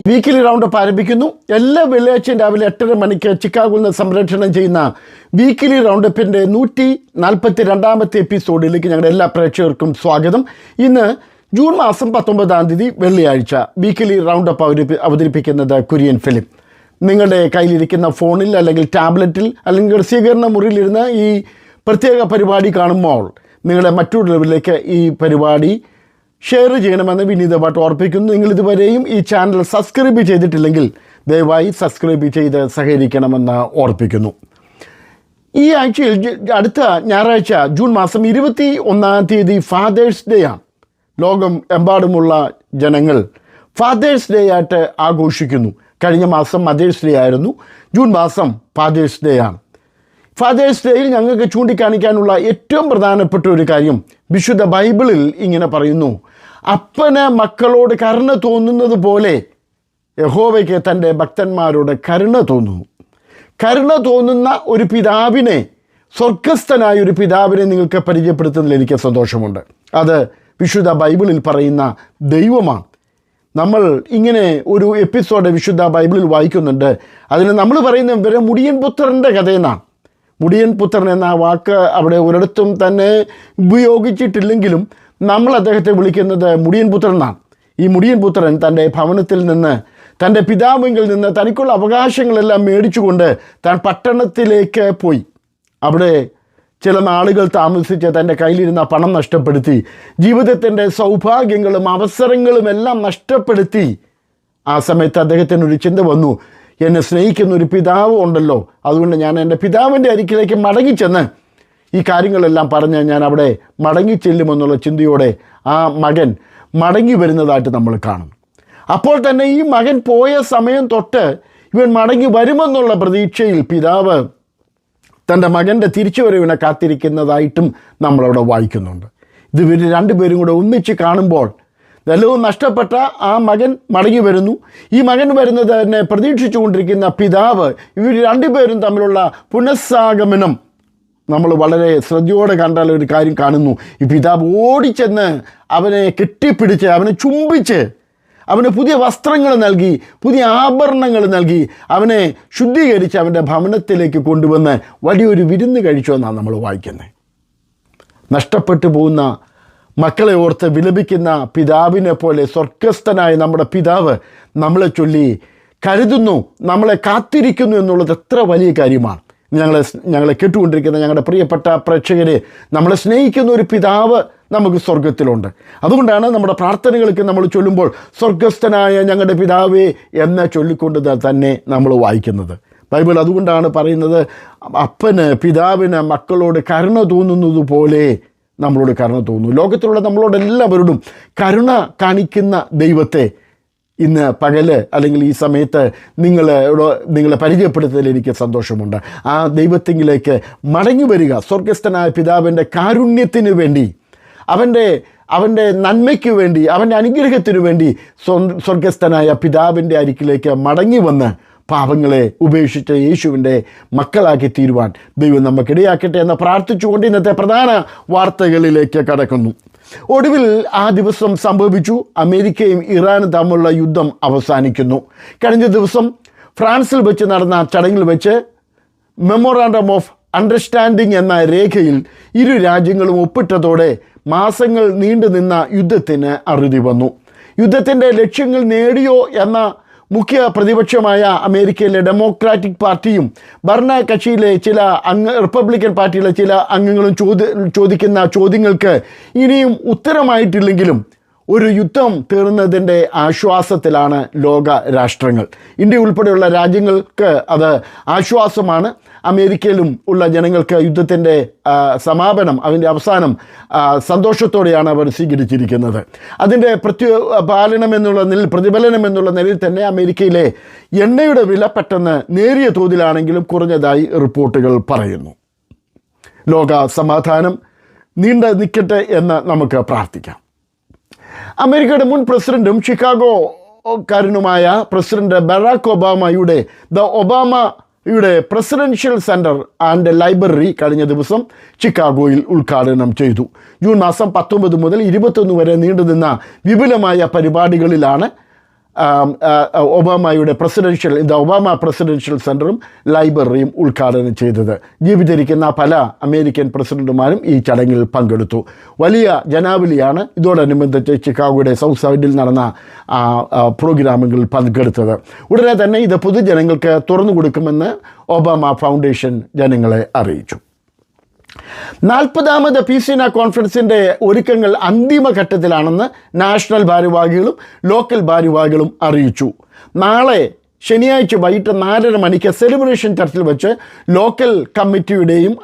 Weekly roundup ആരംഭിക്കുന്നു. എല്ലാ വെള്ളിയാഴ്ചയും രാവിലെ 8:30 മണിക്ക് ചിക്കാഗോയിൽ നിന്ന് സംപ്രേഷണം ചെയ്യുന്ന വീക്കിലി റൗണ്ടപ്പിൻ്റെ 142ാമത്തെ എപ്പിസോഡിലേക്ക് ഞങ്ങളുടെ എല്ലാ പ്രേക്ഷകർക്കും സ്വാഗതം. ഇന്ന് ജൂൺ മാസം 19-ാം തീയതി വെള്ളിയാഴ്ച. വീക്കിലി റൗണ്ടപ്പ് അവതരിപ്പിക്കുന്നത് കുര്യൻ ഫിലിപ്പ്. നിങ്ങളുടെ കയ്യിലിരിക്കുന്ന ഫോണിൽ അല്ലെങ്കിൽ ടാബ്ലറ്റിൽ അല്ലെങ്കിൽ സ്വീകരണ മുറിയിലിരുന്ന് ഈ പ്രത്യേക പരിപാടി കാണുമ്പോൾ നിങ്ങളുടെ മറ്റുള്ളവരിലേക്ക് ഈ പരിപാടി ഷെയർ ചെയ്യണമെന്ന് വിനീതമായിട്ട് ഓർപ്പിക്കുന്നു. നിങ്ങളിതുവരെയും ഈ ചാനൽ സബ്സ്ക്രൈബ് ചെയ്തിട്ടില്ലെങ്കിൽ ദയവായി സബ്സ്ക്രൈബ് ചെയ്ത് സഹകരിക്കണമെന്ന് ഓർപ്പിക്കുന്നു. ഈ ആഴ്ചയിൽ അടുത്ത ഞായറാഴ്ച ജൂൺ മാസം 21-ാം തീയതി ഫാദേഴ്സ് ഡേ ആണ്. ലോകം എമ്പാടുമുള്ള ജനങ്ങൾ ഫാദേഴ്സ് ഡേ ആയിട്ട് ആഘോഷിക്കുന്നു. കഴിഞ്ഞ മാസം മദേഴ്സ് ഡേ ആയിരുന്നു. ജൂൺ മാസം ഫാദേഴ്സ് ഡേ ആണ്. ഫാദേഴ്സ് ഡേയിൽ ഞങ്ങൾക്ക് ചൂണ്ടിക്കാണിക്കാനുള്ള ഏറ്റവും പ്രധാനപ്പെട്ട ഒരു കാര്യം വിശുദ്ധ ബൈബിളിൽ ഇങ്ങനെ പറയുന്നു: അപ്പന് മക്കളോട് കരുണ തോന്നുന്നത് പോലെ യഹോവയ്ക്ക് തൻ്റെ ഭക്തന്മാരോട് കരുണ തോന്നുന്നു. കരുണ തോന്നുന്ന ഒരു പിതാവിനെ, സ്വർഗസ്ഥനായ ഒരു പിതാവിനെ നിങ്ങൾക്ക് പരിചയപ്പെടുത്തുന്നതിൽ എനിക്ക് സന്തോഷമുണ്ട്. അത് വിശുദ്ധ ബൈബിളിൽ പറയുന്ന ദൈവമാണ്. നമ്മൾ ഇങ്ങനെ ഒരു എപ്പിസോഡ് വിശുദ്ധ ബൈബിളിൽ വായിക്കുന്നുണ്ട്. അതിന് നമ്മൾ പറയുന്ന ഇവരെ മുടിയൻ പുത്രൻ്റെ കഥയെന്നാണ്. മുടിയൻ പുത്രൻ എന്ന വാക്ക് അവിടെ ഒരിടത്തും തന്നെ ഉപയോഗിച്ചിട്ടില്ലെങ്കിലും നമ്മൾ അദ്ദേഹത്തെ വിളിക്കുന്നത് മുടിയൻ പുത്രൻ എന്നാണ്. ഈ മുടിയൻ പുത്രൻ തൻ്റെ ഭവനത്തിൽ നിന്ന്, തൻ്റെ പിതാവിങ്കിൽ നിന്ന് തനിക്കുള്ള അവകാശങ്ങളെല്ലാം മേടിച്ചുകൊണ്ട് താൻ പട്ടണത്തിലേക്ക് പോയി. അവിടെ ചില നാളുകൾ താമസിച്ച് തൻ്റെ കയ്യിലിരുന്ന പണം നഷ്ടപ്പെടുത്തി, ജീവിതത്തിൻ്റെ സൗഭാഗ്യങ്ങളും അവസരങ്ങളും എല്ലാം നഷ്ടപ്പെടുത്തി. ആ സമയത്ത് അദ്ദേഹത്തിനൊരു ചിന്ത വന്നു: എന്നെ സ്നേഹിക്കുന്ന ഒരു പിതാവ് ഉണ്ടല്ലോ, അതുകൊണ്ട് ഞാൻ എൻ്റെ പിതാവിൻ്റെ അരികിലേക്ക് മടങ്ങിച്ചെന്ന് ഈ കാര്യങ്ങളെല്ലാം പറഞ്ഞ് ഞാൻ അവിടെ മടങ്ങിച്ചെല്ലുമെന്നുള്ള ചിന്തയോടെ ആ മകൻ മടങ്ങി വരുന്നതായിട്ട് നമ്മൾ കാണും. അപ്പോൾ തന്നെ ഈ മകൻ പോയ സമയം തൊട്ട് ഇവൻ മടങ്ങി വരുമെന്നുള്ള പ്രതീക്ഷയിൽ പിതാവ് തൻ്റെ മകൻ്റെ തിരിച്ചുവരവിനെ കാത്തിരിക്കുന്നതായിട്ടും നമ്മളവിടെ വായിക്കുന്നുണ്ട്. ഇത് ഇവർ രണ്ടുപേരും കൂടെ ഒന്നിച്ച് കാണുമ്പോൾ എല്ലാം നഷ്ടപ്പെട്ട ആ മകൻ മടങ്ങി വരുന്നു. ഈ മകൻ വരുന്നത് തന്നെ പ്രതീക്ഷിച്ചു കൊണ്ടിരിക്കുന്ന പിതാവ്, ഇവർ രണ്ടുപേരും തമ്മിലുള്ള പുനഃസാഗമനം നമ്മൾ വളരെ ശ്രദ്ധയോടെ കണ്ടാൽ ഒരു കാര്യം കാണുന്നു. ഈ പിതാവ് ഓടിച്ചെന്ന് അവനെ കെട്ടിപ്പിടിച്ച്, അവനെ ചുംബിച്ച്, അവന് പുതിയ വസ്ത്രങ്ങൾ നൽകി, പുതിയ ആഭരണങ്ങൾ നൽകി, അവനെ ശുദ്ധീകരിച്ച് അവൻ്റെ ഭവനത്തിലേക്ക് കൊണ്ടുവന്ന് വലിയൊരു വിരുന്ന് കഴിച്ചു എന്നാണ് നമ്മൾ വായിക്കുന്നത്. നഷ്ടപ്പെട്ടു പോകുന്ന മക്കളെ ഓർത്ത് വിലപിക്കുന്ന പിതാവിനെ പോലെ സ്വർഗസ്ഥനായ നമ്മുടെ പിതാവ് നമ്മളെ ചൊല്ലി കരുതുന്നു, നമ്മളെ കാത്തിരിക്കുന്നു എന്നുള്ളത് എത്ര വലിയ കാര്യമാണ്. ഞങ്ങളെ കേട്ടുകൊണ്ടിരിക്കുന്ന ഞങ്ങളുടെ പ്രിയപ്പെട്ട പ്രേക്ഷകരെ, നമ്മളെ സ്നേഹിക്കുന്ന ഒരു പിതാവ് നമുക്ക് സ്വർഗത്തിലുണ്ട്. അതുകൊണ്ടാണ് നമ്മുടെ പ്രാർത്ഥനകൾക്ക് നമ്മൾ ചൊല്ലുമ്പോൾ സ്വർഗസ്ഥനായ ഞങ്ങളുടെ പിതാവേ എന്ന് ചൊല്ലിക്കൊണ്ട് തന്നെ നമ്മൾ വായിക്കുന്നത്. ബൈബിൾ അതുകൊണ്ടാണ് പറയുന്നത്, അപ്പന് പിതാവിന് മക്കളോട് കരുണ തോന്നുന്നത് പോലെ നമ്മളോട് കരുണ തോന്നുന്നു. ലോകത്തിലുള്ള നമ്മളോടെല്ലാവരോടും കരുണ കാണിക്കുന്ന ദൈവത്തെ ഇന്ന് പകല് അല്ലെങ്കിൽ ഈ സമയത്ത് നിങ്ങളെ പരിചയപ്പെടുത്തുന്നതിൽ എനിക്ക് സന്തോഷമുണ്ട്. ആ ദൈവത്തിലേക്ക് മടങ്ങി വരിക. സ്വർഗസ്ഥനായ പിതാവിൻ്റെ കാരുണ്യത്തിന് വേണ്ടി, അവൻ്റെ നന്മയ്ക്ക് വേണ്ടി, അവൻ്റെ അനുഗ്രഹത്തിനു വേണ്ടി സ്വർഗസ്ഥനായ പിതാവിൻ്റെ അരികിലേക്ക് മടങ്ങി വന്ന് പാപങ്ങളെ ഉപേക്ഷിച്ച യേശുവിൻ്റെ മക്കളാക്കി തീരുവാൻ ദൈവം നമുക്കിടയാക്കട്ടെ എന്ന് പ്രാർത്ഥിച്ചുകൊണ്ട് ഇന്നത്തെ പ്രധാന വാർത്തകളിലേക്ക് കടക്കുന്നു. ഒടുവിൽ ആ ദിവസം സംഭവിച്ചു. അമേരിക്കയും ഇറാനും തമ്മിലുള്ള യുദ്ധം അവസാനിക്കുന്നു. കഴിഞ്ഞ ദിവസം ഫ്രാൻസിൽ വെച്ച് നടന്ന ചടങ്ങിൽ വെച്ച് മെമ്മോറാണ്ടം ഓഫ് അണ്ടർസ്റ്റാൻഡിംഗ് എന്ന രേഖയിൽ ഇരു രാജ്യങ്ങളും ഒപ്പിട്ടതോടെ മാസങ്ങൾ നീണ്ടുനിന്ന യുദ്ധത്തിന് അറുതി വന്നു. യുദ്ധത്തിൻ്റെ ലക്ഷ്യങ്ങൾ നേടിയോ എന്ന മുഖ്യ പ്രതിപക്ഷമായ അമേരിക്കയിലെ ഡെമോക്രാറ്റിക് പാർട്ടിയും ഭരണകക്ഷിയിലെ ചില റിപ്പബ്ലിക്കൻ പാർട്ടിയിലെ ചില അംഗങ്ങളും ചോദിക്കുന്ന ചോദ്യങ്ങൾക്ക് ഇനിയും ഉത്തരമായിട്ടില്ലെങ്കിലും ഒരു യുദ്ധം തീർന്നതിൻ്റെ ആശ്വാസത്തിലാണ് ലോക രാഷ്ട്രങ്ങൾ. ഇന്ത്യ ഉൾപ്പെടെയുള്ള രാജ്യങ്ങൾക്ക് അത് ആശ്വാസമാണ്. അമേരിക്കയിലും ഉള്ള ജനങ്ങൾക്ക് യുദ്ധത്തിൻ്റെ സമാപനം, അതിൻ്റെ അവസാനം സന്തോഷത്തോടെയാണ് അവർ സ്വീകരിച്ചിരിക്കുന്നത്. അതിൻ്റെ പ്രതിഫലനം എന്നുള്ള നിലയിൽ തന്നെ അമേരിക്കയിലെ എണ്ണയുടെ വില പെട്ടെന്ന് നേരിയ തോതിലാണെങ്കിലും കുറഞ്ഞതായി റിപ്പോർട്ടുകൾ പറയുന്നു. ലോക സമാധാനം നീണ്ടു നിൽക്കട്ടെ എന്ന് നമുക്ക് പ്രാർത്ഥിക്കാം. അമേരിക്കയുടെ മുൻ പ്രസിഡന്റും ഷിക്കാഗോക്കാരനുമായ പ്രസിഡന്റ് ബറാക് ഒബാമയുടെ ഒബാമയുടെ പ്രസിഡൻഷ്യൽ സെൻറ്റർ ആൻഡ് ലൈബ്രറി കഴിഞ്ഞ ദിവസം ചിക്കാഗോയിൽ ഉദ്ഘാടനം ചെയ്തു. ജൂൺ മാസം 19 മുതൽ 21 വരെ നീണ്ടുനിന്ന വിപുലമായ പരിപാടികളിലാണ് ഒബാമയുടെ ഒബാമ പ്രസിഡൻഷ്യൽ സെൻറ്ററും ലൈബ്രറിയും ഉദ്ഘാടനം ചെയ്തത്. ജീവിച്ചിരിക്കുന്ന പല അമേരിക്കൻ പ്രസിഡന്റുമാരും ഈ ചടങ്ങിൽ പങ്കെടുത്തു. വലിയ ജനാവലിയാണ് ഇതോടനുബന്ധിച്ച് ചിക്കാഗോയുടെ സൗത്ത് സൈഡിൽ നടന്ന പ്രോഗ്രാമുകളിൽ പങ്കെടുത്തത്. ഉടനെ തന്നെ ഇത് പൊതുജനങ്ങൾക്ക് തുറന്നു കൊടുക്കുമെന്ന് ഒബാമ ഫൗണ്ടേഷൻ ജനങ്ങളെ അറിയിച്ചു. 40ാമത് പീസിന കോൺഫറൻസിൻ്റെ ഒരുക്കങ്ങൾ അന്തിമഘട്ടത്തിലാണെന്ന് നാഷണൽ ഭാരവാഹികളും ലോക്കൽ ഭാരവാഹികളും അറിയിച്ചു. നാളെ ശനിയാഴ്ച വൈകിട്ട് 4:30 മണിക്ക് സെലിബ്രേഷൻ ചർച്ചിൽ വെച്ച് ലോക്കൽ കമ്മിറ്റിയുടെയും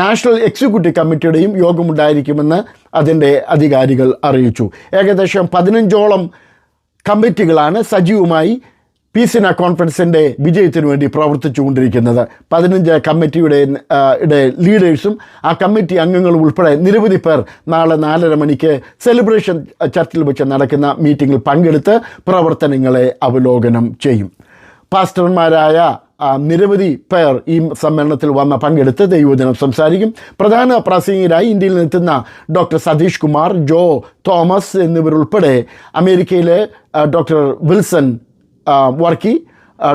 നാഷണൽ എക്സിക്യൂട്ടീവ് കമ്മിറ്റിയുടെയും യോഗമുണ്ടായിരിക്കുമെന്ന് അതിൻ്റെ അധികാരികൾ അറിയിച്ചു. ഏകദേശം 15ഓളം കമ്മിറ്റികളാണ് സജീവമായി പീസിന കോൺഫറൻസിൻ്റെ വിജയത്തിനു വേണ്ടി പ്രവർത്തിച്ചു കൊണ്ടിരിക്കുന്നത്. 15 കമ്മിറ്റിയുടെ ലീഡേഴ്സും ആ കമ്മിറ്റി അംഗങ്ങളും ഉൾപ്പെടെ നിരവധി പേർ നാളെ 4:30 മണിക്ക് സെലിബ്രേഷൻ ചർച്ചിൽ വെച്ച് നടക്കുന്ന മീറ്റിങ്ങിൽ പങ്കെടുത്ത് പ്രവർത്തനങ്ങളെ അവലോകനം ചെയ്യും. പാസ്റ്റർമാരായ നിരവധി പേർ ഈ സമ്മേളനത്തിൽ പങ്കെടുത്ത് ദൈവവചനം സംസാരിക്കും. പ്രധാന പ്രാസംഗികരായി ഇന്ത്യയിൽ നിന്നെത്തുന്ന ഡോക്ടർ സതീഷ് കുമാർ, ജോ തോമസ് എന്നിവരുൾപ്പെടെ അമേരിക്കയിലെ doctor Wilson Varkey,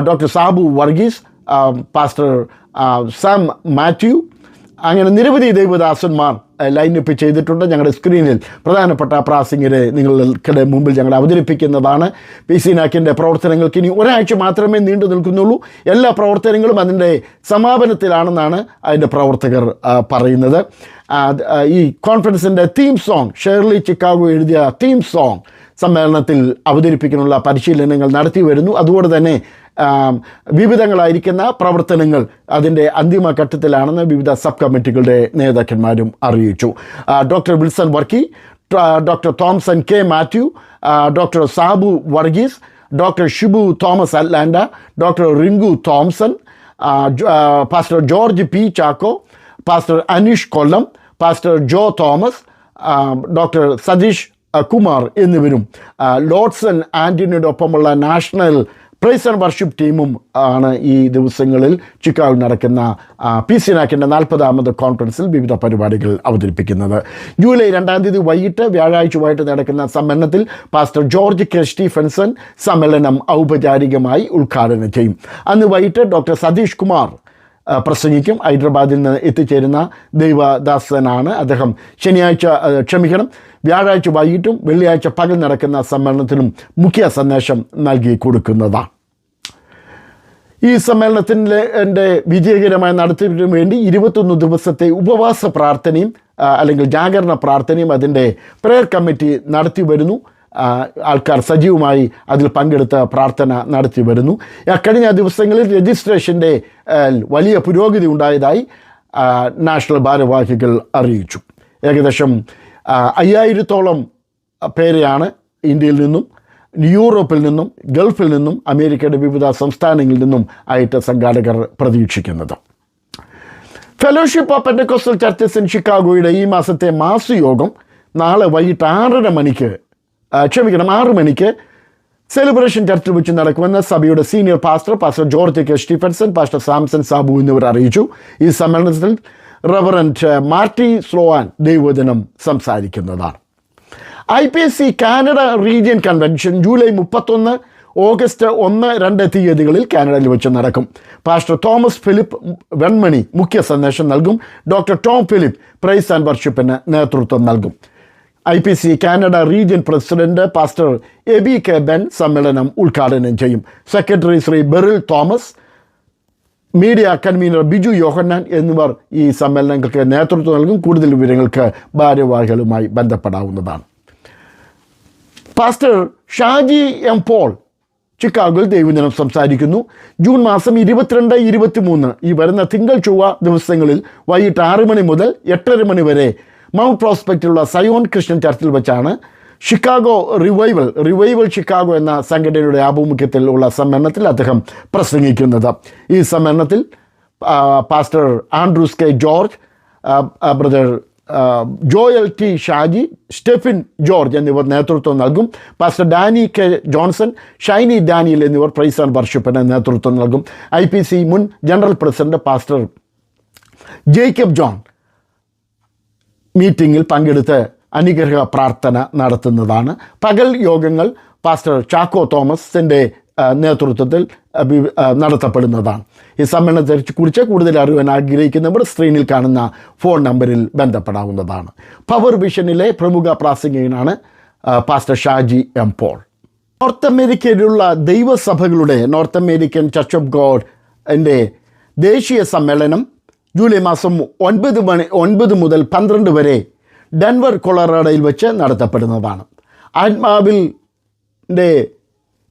doctor Sabu Varghese, pastor Sam Mathew, അങ്ങനെ നിരവധി ദൈവദാസന്മാർ ലൈനപ്പ് ചെയ്തിട്ടുണ്ട്. ഞങ്ങളുടെ സ്ക്രീനിൽ പ്രധാനപ്പെട്ട പ്രാസംഗികരെ നിങ്ങളുടെ മുമ്പിൽ ഞങ്ങൾ അവതരിപ്പിക്കുന്നതാണ്. പീസിനാക്കിൻ്റെ പ്രവർത്തനങ്ങൾക്ക് ഇനി ഒരാഴ്ച മാത്രമേ നീണ്ടു നിൽക്കുന്നുള്ളൂ. എല്ലാ പ്രവർത്തനങ്ങളും അതിൻ്റെ സമാപനത്തിലാണെന്നാണ് അതിൻ്റെ പ്രവർത്തകർ പറയുന്നത്. ഈ കോൺഫറൻസിൻ്റെ തീം സോങ്, ഷേർലി ചിക്കാഗോ എഴുതിയ തീം സോങ് സമ്മേളനത്തിൽ അവതരിപ്പിക്കാനുള്ള പരിശീലനങ്ങൾ നടത്തി വരുന്നു. അതുകൊണ്ട് തന്നെ വിവിധങ്ങളായിരിക്കുന്ന പ്രവർത്തനങ്ങൾ അതിൻ്റെ അന്തിമഘട്ടത്തിലാണെന്ന് വിവിധ സബ് കമ്മിറ്റികളുടെ നേതാക്കന്മാരും അറിയിച്ചു. Doctor Wilson Varkey, doctor Thomson K Mathew, doctor Sabu Varghese, doctor Shibu Thomas Atlanta, doctor Rinku Thomson, pastor George P Chacko, pastor Aneesh Kollam, pastor Jo Thomas, doctor Satheesh Kumar എന്നിവരും ലോഡ്സൺ ആൻ്റണിയോടൊപ്പമുള്ള നാഷണൽ പ്രൈസ് ആൻഡ് വർഷിപ്പ് ടീമും ആണ് ഈ ദിവസങ്ങളിൽ ചിക്കാഗോയിൽ നടക്കുന്ന പീസിനാക്കിൻ്റെ 40ാമത് കോൺഫറൻസിൽ വിവിധ പരിപാടികൾ അവതരിപ്പിക്കുന്നത്. ജൂലൈ 2-ാം തീയതി വൈകിട്ട് വ്യാഴാഴ്ച വൈകിട്ട് നടക്കുന്ന സമ്മേളനത്തിൽ പാസ്റ്റർ ജോർജ് കെ സ്റ്റീഫൻസൺ സമ്മേളനം ഔപചാരികമായി ഉദ്ഘാടനം ചെയ്യും. അന്ന് വൈകിട്ട് ഡോക്ടർ സതീഷ് കുമാർ പ്രസംഗിക്കും. ഹൈദരാബാദിൽ നിന്ന് എത്തിച്ചേരുന്ന ദൈവദാസനാണ് അദ്ദേഹം. വ്യാഴാഴ്ച വൈകിട്ടും വെള്ളിയാഴ്ച പകൽ നടക്കുന്ന സമ്മേളനത്തിലും മുഖ്യ സന്ദേശം നൽകി കൊടുക്കുന്നതാണ്. ഈ സമ്മേളനത്തിൻ്റെ വിജയകരമായ നടത്തിപ്പിന് വേണ്ടി 21 ദിവസത്തെ ഉപവാസ പ്രാർത്ഥനയും അല്ലെങ്കിൽ ജാഗരണ പ്രാർത്ഥനയും അതിൻ്റെ പ്രെയർ കമ്മിറ്റി നടത്തി വരുന്നു. ആൾക്കാർ സജീവമായി അതിൽ പങ്കെടുത്ത പ്രാർത്ഥന നടത്തി വരുന്നു. കഴിഞ്ഞ ദിവസങ്ങളിൽ രജിസ്ട്രേഷൻ്റെ വലിയ പുരോഗതി ഉണ്ടായതായി നാഷണൽ ഭാരവാഹികൾ അറിയിച്ചു. ഏകദേശം 5000-ഓളം പേരെയാണ് ഇന്ത്യയിൽ നിന്നും യൂറോപ്പിൽ നിന്നും ഗൾഫിൽ നിന്നും അമേരിക്കയുടെ വിവിധ സംസ്ഥാനങ്ങളിൽ നിന്നും ആയിട്ട് സംഘാടകർ പ്രതീക്ഷിക്കുന്നത്. ഫെലോഷിപ്പ് ഓഫ് പെന്റക്കോസ്റ്റൽ ചർച്ചസ് ഇൻ ഷിക്കാഗോയുടെ ഈ മാസത്തെ മാസയോഗം നാളെ വൈകിട്ട് 6 മണിക്ക് സെലിബ്രേഷൻ ചർച്ചിൽ വെച്ച് നടക്കുമെന്ന് സഭയുടെ senior pastor George K Stephenson, pastor Samson Sabu എന്നിവർ അറിയിച്ചു. ഈ സമ്മേളനത്തിൽ റവറൻറ്റ് മാർട്ടി സ്ലോവാൻ ദൈവവചനം സംസാരിക്കുന്നതാണ്. IPC Canada region convention July 31, August 1-2 തീയതികളിൽ കാനഡയിൽ വെച്ച് നടക്കും. പാസ്റ്റർ തോമസ് ഫിലിപ്പ് വെൺമണി മുഖ്യ സന്ദേശം നൽകും. Doctor Tom Philip praise and വർഷിപ്പിന് നേതൃത്വം നൽകും. IPC Canada region president pastor Abey K Ben സമ്മേളനം ഉദ്ഘാടനം ചെയ്യും. Secretary Shri Beryl Thomas, media convener Biju Yohannan എന്നിവർ ഈ സമ്മേളനങ്ങൾക്ക് നേതൃത്വം നൽകും. കൂടുതൽ വിവരങ്ങൾക്ക് ഭാരവാഹികളുമായി ബന്ധപ്പെടാവുന്നതാണ്. പാസ്റ്റർ ഷാജി എം പോൾ ചിക്കാഗോയിൽ ദൈവവചനം സംസാരിക്കുന്നു. ജൂൺ മാസം 22, 23 ഈ വരുന്ന തിങ്കൾ ചൊവ്വ ദിവസങ്ങളിൽ വൈകിട്ട് 6 മണി മുതൽ 8:30 മണി വരെ മൗണ്ട് പ്രോസ്പെക്റ്റിലുള്ള സയോൺ ക്രിസ്ത്യൻ ചർച്ചിൽ വെച്ചാണ് ഷിക്കാഗോ റിവൈവൽ ഷിക്കാഗോ എന്ന സംഘടനയുടെ ആഭിമുഖ്യത്തിൽ ഉള്ള സമ്മേളനത്തിൽ അദ്ദേഹം പ്രസംഗിക്കുന്നത്. ഈ സമ്മേളനത്തിൽ pastor Andrews K George, brother Joel T Shaji, Steffin George എന്നിവർ നേതൃത്വം നൽകും. Pastor Danny K Johnson, Shiny Daniel എന്നിവർ പ്രൈസ് ആൻഡ് വർഷിപ്പിന് നേതൃത്വം നൽകും. IPC മുൻ general president pastor Jacob John മീറ്റിങ്ങിൽ പങ്കെടുത്ത് അനുഗ്രഹ പ്രാർത്ഥന നടത്തുന്നതാണ്. പകൽ യോഗങ്ങൾ പാസ്റ്റർ ചാക്കോ തോമസിൻ്റെ നേതൃത്വത്തിൽ നടത്തപ്പെടുന്നതാണ്. ഈ സമ്മേളനത്തെക്കുറിച്ച് കൂടുതൽ അറിയാൻ ആഗ്രഹിക്കുന്നവർ സ്ക്രീനിൽ കാണുന്ന ഫോൺ നമ്പറിൽ ബന്ധപ്പെടാവുന്നതാണ്. പവർ വിഷനിലെ പ്രമുഖ പ്രാസംഗികനാണ് pastor Shaji M Paul. North അമേരിക്കയിലുള്ള ദൈവസഭകളുടെ North American Church of God എൻ്റെ ദേശീയ സമ്മേളനം ജൂലൈ മാസം 9 മുതൽ 12 വരെ ഡെൻവർ കൊളറാഡോയിൽ വെച്ച് നടത്തപ്പെടുന്നതാണ്. ആത്മാവിൻ്റെ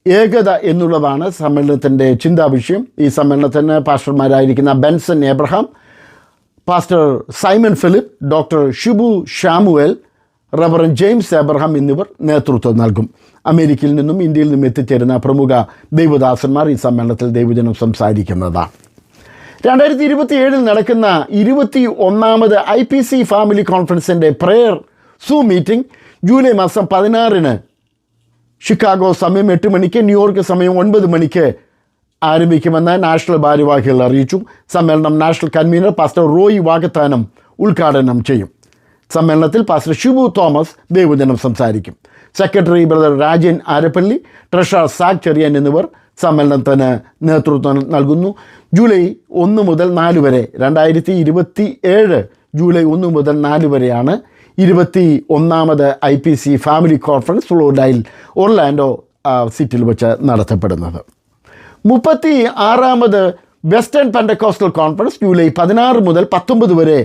ഏകത എന്നുള്ളതാണ് സമ്മേളനത്തിൻ്റെ ചിന്താവിഷയം. ഈ സമ്മേളനത്തിന് പാസ്റ്റർമാരായിരിക്കുന്ന Benson Abraham, pastor Simon Philip, doctor Shibu Shamuel, reverend James Abraham എന്നിവർ നേതൃത്വം നൽകും. അമേരിക്കയിൽ നിന്നും ഇന്ത്യയിൽ നിന്നും എത്തിച്ചേരുന്ന പ്രമുഖ ദൈവദാസന്മാർ ഈ സമ്മേളനത്തിൽ ദൈവജനം സംസാരിക്കുന്നതാണ്. 2027 നടക്കുന്ന 21ാമത് IPC ഫാമിലി കോൺഫറൻസിൻ്റെ പ്രെയർ സൂം മീറ്റിംഗ് ജൂലൈ മാസം 16 ഷിക്കാഗോ സമയം 8 മണിക്ക്, ന്യൂയോർക്ക് സമയം 9 മണിക്ക് ആരംഭിക്കുമെന്ന് നാഷണൽ ഭാരവാഹികൾ അറിയിച്ചു. സമ്മേളനം national convener pastor Roy Vakathanam ഉദ്ഘാടനം ചെയ്യും. സമ്മേളനത്തിൽ പാസ്റ്റർ ഷിബു തോമസ് ദൈവജനം സംസാരിക്കും. Secretary brother Rajan Arappally, treasurer Zac Cherian എന്നിവർ സമ്മേളനത്തിന് നേതൃത്വം നൽകുന്നു. ജൂലൈ 1 മുതൽ 4 വരെ 2027 ജൂലൈ 1 മുതൽ 4 വരെയാണ് 21ാമത് IPC ഫാമിലി കോൺഫറൻസ് ഫ്ലോറിഡയിൽ ഒർലാൻഡോ സിറ്റിയിൽ വെച്ച് നടത്തപ്പെടുന്നത്. 36ാമത് വെസ്റ്റേൺ പെൻഡക്കോസ്റ്റൽ കോൺഫറൻസ് ജൂലൈ 16 മുതൽ 19 വരെ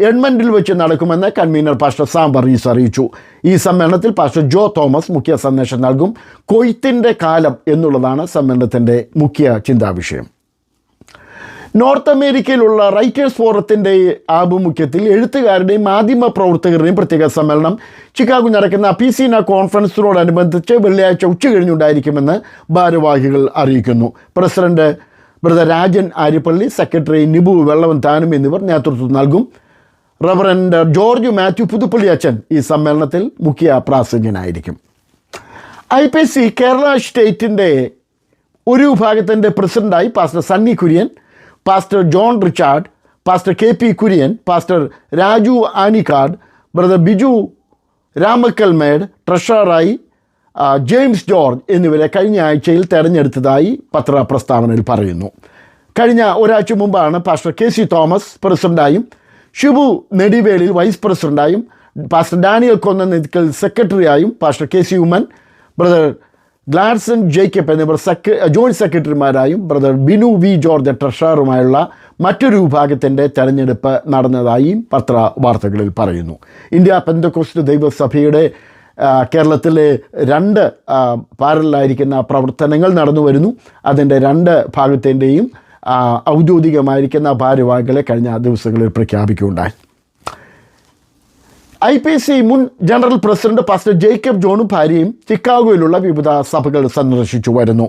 എഡ്മണ്ടിൽ വെച്ച് നടക്കുമെന്ന് കൺവീനർ പാസ്റ്റർ സാം ബറീസ് അറിയിച്ചു. ഈ സമ്മേളനത്തിൽ പാസ്റ്റർ ജോ തോമസ് മുഖ്യ സന്ദേശം നൽകും. കൊയ്ത്തിൻ്റെ കാലം എന്നുള്ളതാണ് സമ്മേളനത്തിൻ്റെ മുഖ്യ ചിന്താവിഷയം. നോർത്ത് അമേരിക്കയിലുള്ള റൈറ്റേഴ്സ് ഫോറത്തിൻ്റെ ആഭിമുഖ്യത്തിൽ എഴുത്തുകാരുടെയും മാധ്യമ പ്രവർത്തകരുടെയും പ്രത്യേക സമ്മേളനം ചിക്കാഗോ നടക്കുന്ന PCNA കോൺഫറൻസിനോടനുബന്ധിച്ച് വെള്ളിയാഴ്ച ഉച്ചകഴിഞ്ഞുണ്ടായിരിക്കുമെന്ന് ഭാരവാഹികൾ അറിയിക്കുന്നു. President brother Rajan Aryappally, secretary Nibu Vellavanthanam എന്നിവർ നേതൃത്വം നൽകും. റവറൻഡ് ജോർജ് മാത്യു പുതുപ്പള്ളി അച്ഛൻ ഈ സമ്മേളനത്തിൽ മുഖ്യ പ്രാസംഗികനായിരിക്കും. IPC കേരള സ്റ്റേറ്റിൻ്റെ ഒരു വിഭാഗത്തിൻ്റെ പ്രസിഡൻ്റായി pastor Sunny Kurian, pastor John Richard, pastor KP Kurian, pastor Raju Anicadu, brother Biju Ramakkalmedu, ട്രഷററായി ജെയിംസ് ജോർജ് എന്നിവരെ കഴിഞ്ഞ ആഴ്ചയിൽ തെരഞ്ഞെടുത്തതായി പത്രപ്രസ്താവനയിൽ പറയുന്നു. കഴിഞ്ഞ ഒരാഴ്ച മുമ്പാണ് പാസ്റ്റർ KC തോമസ് പ്രസിഡൻ്റായും ഷിബു നെടിവേലിൽ വൈസ് പ്രസിഡൻ്റായും പാസ്റ്റർ ഡാനിയൽ കൊന്നനിക്കൽ സെക്രട്ടറിയായും pastor KC Oommen, brother Gladson Jacob എന്നിവർ ജോയിൻറ്റ് സെക്രട്ടറിമാരായും ബ്രദർ ബിനു വി ജോർജ് ട്രഷററുമായുള്ള മറ്റൊരു വിഭാഗത്തിൻ്റെ തെരഞ്ഞെടുപ്പ് നടന്നതായും പത്രവാർത്തകളിൽ പറയുന്നു. ഇന്ത്യ പെന്തക്കോസ്റ്റ് ദൈവസഭയുടെ കേരളത്തിലെ 2 പാരലായിരിക്കുന്ന പ്രവർത്തനങ്ങൾ നടന്നു വരുന്നു. അതിൻ്റെ 2 ഭാഗത്തിൻ്റെയും ഔദ്യോഗികമായിരിക്കുന്ന ഭാരവാഹികളെ കഴിഞ്ഞ ദിവസങ്ങളിൽ പ്രഖ്യാപിക്കുകയുണ്ടായി. IPC മുൻ ജനറൽ പ്രസിഡന്റ് പാസ്റ്റർ ജേക്കബ് ജോണും ഭാര്യയും ചിക്കാഗോയിലുള്ള വിവിധ സഭകൾ സന്ദർശിച്ചു വരുന്നു.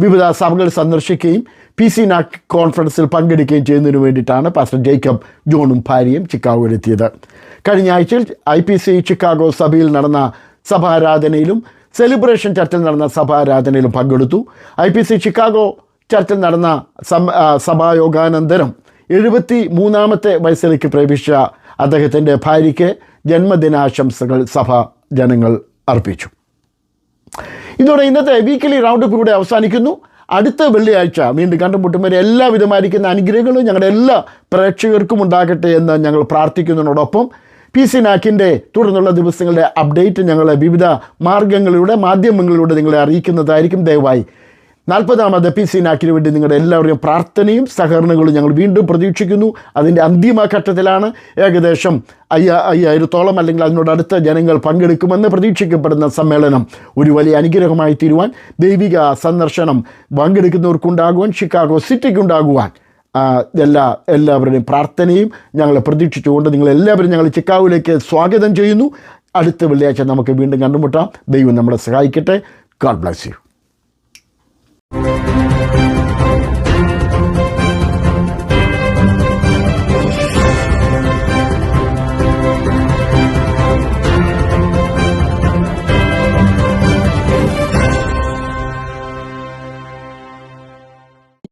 വിവിധ സഭകൾ സന്ദർശിക്കുകയും PCNA കോൺഫറൻസിൽ പങ്കെടുക്കുകയും ചെയ്യുന്നതിന് വേണ്ടിയിട്ടാണ് പാസ്റ്റർ ജേക്കബ് ജോണും ഭാര്യയും ചിക്കാഗോയിലെത്തിയത്. കഴിഞ്ഞ ആഴ്ചയിൽ IPC ചിക്കാഗോ സഭയിൽ നടന്ന സഭാരാധനയിലും സെലിബ്രേഷൻ ചർച്ചിൽ നടന്ന സഭാരാധനയിലും പങ്കെടുത്തു. IPC ചിക്കാഗോ ചർച്ചിൽ നടന്ന സഭായോഗാനന്തരം 73ാമത്തെ വയസ്സിലേക്ക് പ്രവേശിച്ച അദ്ദേഹത്തിൻ്റെ ഭാര്യയ്ക്ക് ജന്മദിനാശംസകൾ സഭാ ജനങ്ങൾ അർപ്പിച്ചു. ഇതോടെ ഇന്നത്തെ വീക്കിലി റൗണ്ടപ്പ് കൂടെ അവസാനിക്കുന്നു. അടുത്ത വെള്ളിയാഴ്ച വീണ്ടും കണ്ടുമുട്ടും വരെ എല്ലാവിധമായിരിക്കുന്ന അനുഗ്രഹങ്ങളും ഞങ്ങളുടെ എല്ലാ പ്രേക്ഷകർക്കും ഉണ്ടാകട്ടെ എന്ന് ഞങ്ങൾ പ്രാർത്ഥിക്കുന്നതിനോടൊപ്പം PCNAക്കിൻ്റെ തുടർന്നുള്ള ദിവസങ്ങളുടെ അപ്ഡേറ്റ് ഞങ്ങൾ വിവിധ മാധ്യമങ്ങളിലൂടെ നിങ്ങളെ അറിയിക്കുന്നതായിരിക്കും. ദയവായി 40ാമത് PCNAക്കിന് വേണ്ടി നിങ്ങളുടെ എല്ലാവരുടെയും പ്രാർത്ഥനയും സഹകരണങ്ങളും ഞങ്ങൾ വീണ്ടും പ്രതീക്ഷിക്കുന്നു. അതിൻ്റെ അന്തിമഘട്ടത്തിലാണ്. ഏകദേശം 5000-ഓളം അല്ലെങ്കിൽ അതിനോടടുത്ത ജനങ്ങൾ പങ്കെടുക്കുമെന്ന് പ്രതീക്ഷിക്കപ്പെടുന്ന സമ്മേളനം ഒരു വലിയ അനുഗ്രഹമായി തീരുവാൻ, ദൈവിക സന്ദർശനം പങ്കെടുക്കുന്നവർക്കുണ്ടാകുവാൻ, ഷിക്കാഗോ സിറ്റിക്കുണ്ടാകുവാൻ എല്ലാവരുടെയും പ്രാർത്ഥനയും ഞങ്ങൾ പ്രതീക്ഷിച്ചുകൊണ്ട് നിങ്ങളെല്ലാവരും ഞങ്ങൾ ചിക്കാഗോയിലേക്ക് സ്വാഗതം ചെയ്യുന്നു. അടുത്ത വെള്ളിയാഴ്ച നമുക്ക് വീണ്ടും കണ്ടുമുട്ടാം. ദൈവം നമ്മളെ സഹായിക്കട്ടെ. God bless you.